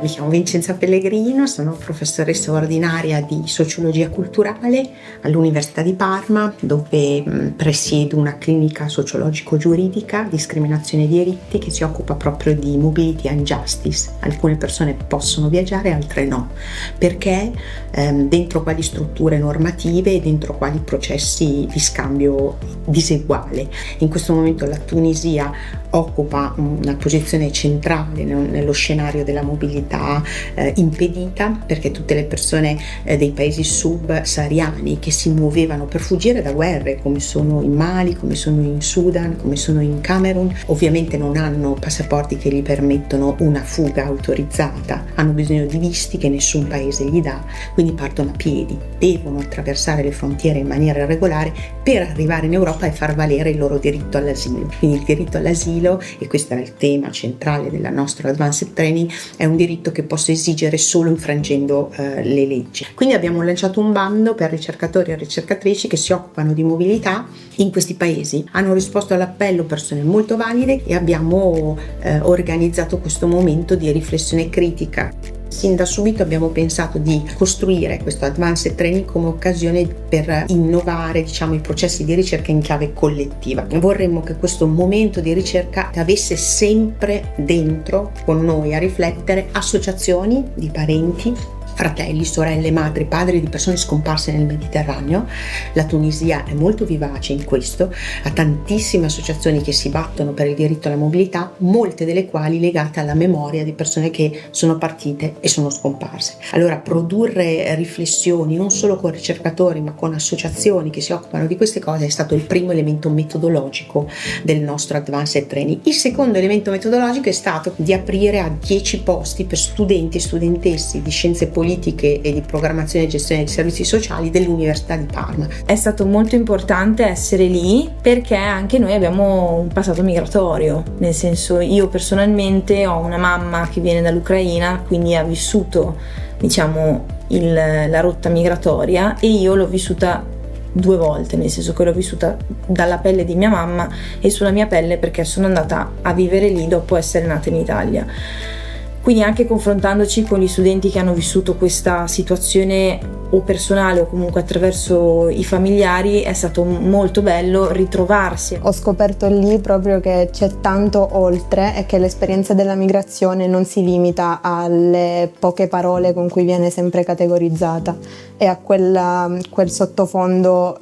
Mi chiamo Vincenza Pellegrino, sono professoressa ordinaria di sociologia culturale all'Università di Parma, dove presiedo una clinica sociologico-giuridica, discriminazione e diritti, che si occupa proprio di mobility and justice. Alcune persone possono viaggiare, altre no. Perché? Dentro quali strutture normative e dentro quali processi di scambio diseguale. In questo momento la Tunisia occupa una posizione centrale nello scenario della mobilità impedita, perché tutte le persone dei paesi subsahariani che si muovevano per fuggire da guerre, come sono in Mali, come sono in Sudan, come sono in Camerun, ovviamente non hanno passaporti che gli permettono una fuga autorizzata, hanno bisogno di visti che nessun paese gli dà, quindi partono a piedi, devono attraversare le frontiere in maniera regolare per arrivare in Europa e far valere il loro diritto all'asilo. Quindi il diritto all'asilo, e questo era il tema centrale della nostra Advanced Training, è un diritto che posso esigere solo infrangendo le leggi. Quindi abbiamo lanciato un bando per ricercatori e ricercatrici che si occupano di mobilità in questi paesi. Hanno risposto all'appello persone molto valide e abbiamo organizzato questo momento di riflessione critica. Sin da subito abbiamo pensato di costruire questo Advanced Training come occasione per innovare, i processi di ricerca in chiave collettiva. Vorremmo che questo momento di ricerca avesse sempre dentro con noi a riflettere associazioni di parenti, fratelli, sorelle, madri, padri di persone scomparse nel Mediterraneo. La Tunisia è molto vivace in questo, ha tantissime associazioni che si battono per il diritto alla mobilità, molte delle quali legate alla memoria di persone che sono partite e sono scomparse. Allora, produrre riflessioni non solo con ricercatori ma con associazioni che si occupano di queste cose è stato il primo elemento metodologico del nostro Advanced Training. Il secondo elemento metodologico è stato di aprire a 10 posti per studenti e studentesse di scienze politiche e di programmazione e gestione dei servizi sociali dell'Università di Parma. È stato molto importante essere lì perché anche noi abbiamo un passato migratorio, nel senso, io personalmente ho una mamma che viene dall'Ucraina, quindi ha vissuto la rotta migratoria, e io l'ho vissuta 2 volte, nel senso che l'ho vissuta dalla pelle di mia mamma e sulla mia pelle perché sono andata a vivere lì dopo essere nata in Italia. Quindi anche confrontandoci con gli studenti che hanno vissuto questa situazione o personale o comunque attraverso i familiari, è stato molto bello ritrovarsi. Ho scoperto lì proprio che c'è tanto oltre e che l'esperienza della migrazione non si limita alle poche parole con cui viene sempre categorizzata e a quel sottofondo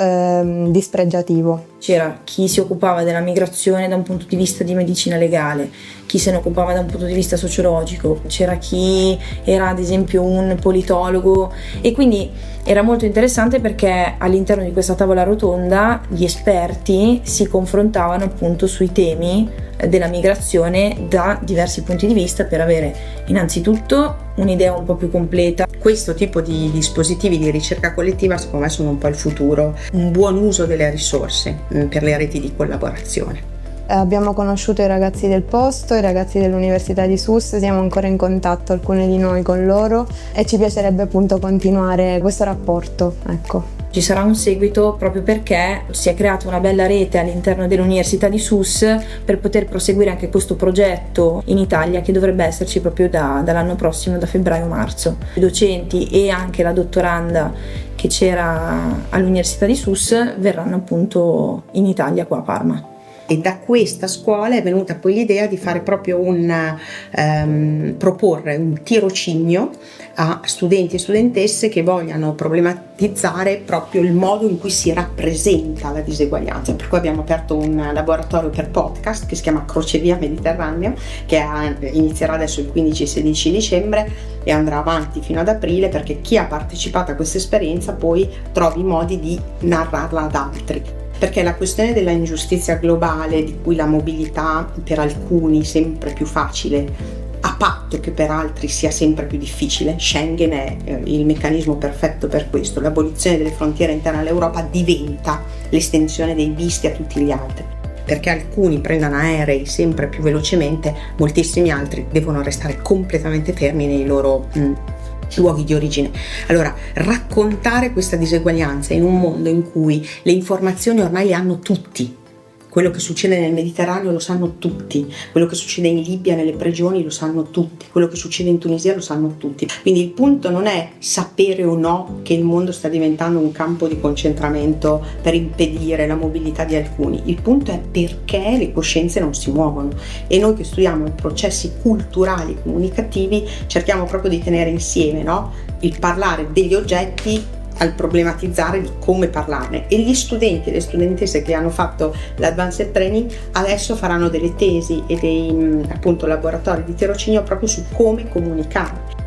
dispregiativo. C'era chi si occupava della migrazione da un punto di vista di medicina legale, chi se ne occupava da un punto di vista sociologico, c'era chi era ad esempio un politologo, e quindi era molto interessante perché all'interno di questa tavola rotonda gli esperti si confrontavano appunto sui temi della migrazione da diversi punti di vista per avere innanzitutto un'idea un po' più completa. Questo tipo di dispositivi di ricerca collettiva secondo me sono un po' il futuro, un buon uso delle risorse per le reti di collaborazione. Abbiamo conosciuto i ragazzi del posto, i ragazzi dell'Università di SUS, siamo ancora in contatto alcuni di noi con loro e ci piacerebbe appunto continuare questo rapporto, ecco. Ci sarà un seguito proprio perché si è creata una bella rete all'interno dell'Università di SUS per poter proseguire anche questo progetto in Italia, che dovrebbe esserci proprio dall'anno prossimo, da febbraio-marzo. I docenti e anche la dottoranda che c'era all'Università di SUS verranno appunto in Italia, qua a Parma. E da questa scuola è venuta poi l'idea di fare proprio proporre un tirocinio a studenti e studentesse che vogliano problematizzare proprio il modo in cui si rappresenta la diseguaglianza. Per cui abbiamo aperto un laboratorio per podcast che si chiama Crocevia Mediterraneo, che inizierà adesso il 15 e 16 dicembre e andrà avanti fino ad aprile, perché chi ha partecipato a questa esperienza poi trovi modi di narrarla ad altri. Perché la questione della ingiustizia globale, di cui la mobilità per alcuni sempre più facile, a patto che per altri sia sempre più difficile, Schengen è il meccanismo perfetto per questo. L'abolizione delle frontiere interne all'Europa diventa l'estensione dei visti a tutti gli altri. Perché alcuni prendano aerei sempre più velocemente, moltissimi altri devono restare completamente fermi nei loro luoghi di origine. Allora, raccontare questa diseguaglianza in un mondo in cui le informazioni ormai le hanno tutti, quello che succede nel Mediterraneo lo sanno tutti, quello che succede in Libia, nelle prigioni lo sanno tutti, quello che succede in Tunisia lo sanno tutti. Quindi il punto non è sapere o no che il mondo sta diventando un campo di concentramento per impedire la mobilità di alcuni, il punto è perché le coscienze non si muovono, e noi che studiamo i processi culturali comunicativi cerchiamo proprio di tenere insieme, no? Il parlare degli oggetti al problematizzare di come parlarne, e gli studenti e le studentesse che hanno fatto l'advanced training adesso faranno delle tesi e dei appunto laboratori di tirocinio proprio su come comunicare.